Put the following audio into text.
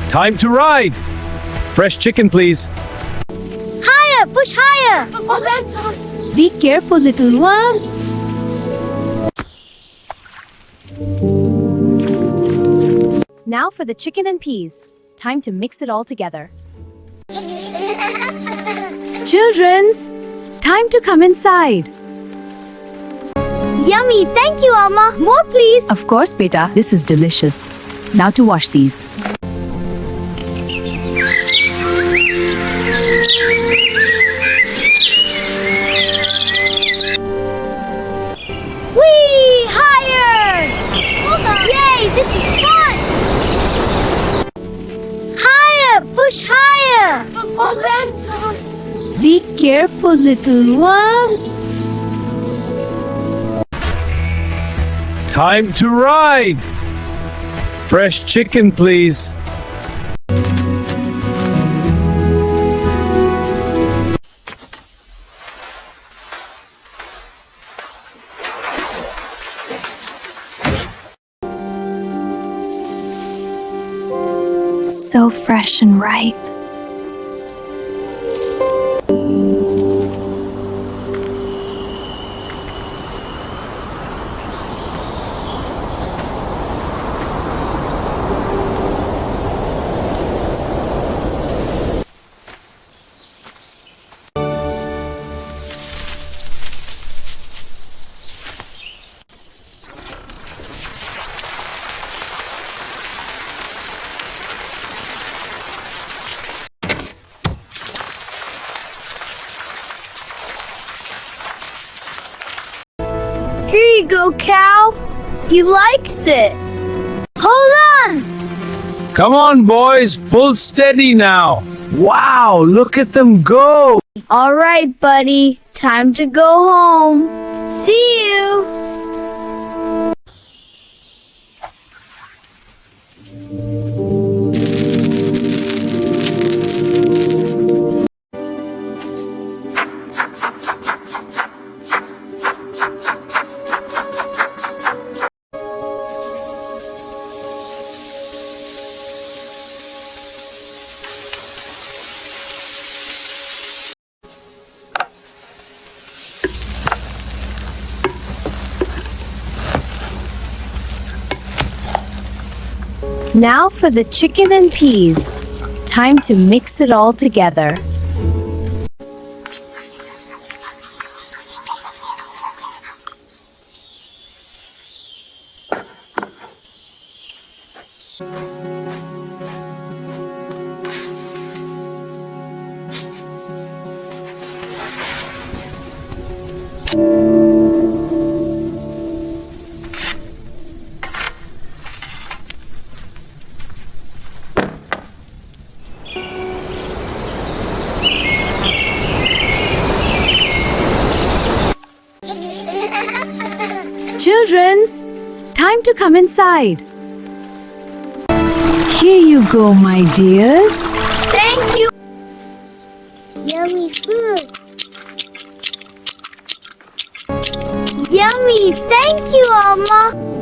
Time to ride. Fresh chicken, please. Higher, push higher. Be careful, little one. Now for the chicken and peas. Time to mix it all together. Children's, time to come inside. Yummy, thank you, Amma. More, please. Of course, beta, this is delicious. Now to wash these. Whee! Higher! Yay, this is fun! Higher, push higher! Be careful, little one. Time to ride. Fresh chicken, please. So fresh and ripe. Here you go, cow. He likes it. Hold on. Come on, boys. Pull steady now. Wow, look at them go. All right, buddy. Time to go home. See you. Now for the chicken and peas. Time to mix it all together. Children's, time to come inside. Here you go, my dears. Thank you. Yummy food. Yummy. Thank you, Amma.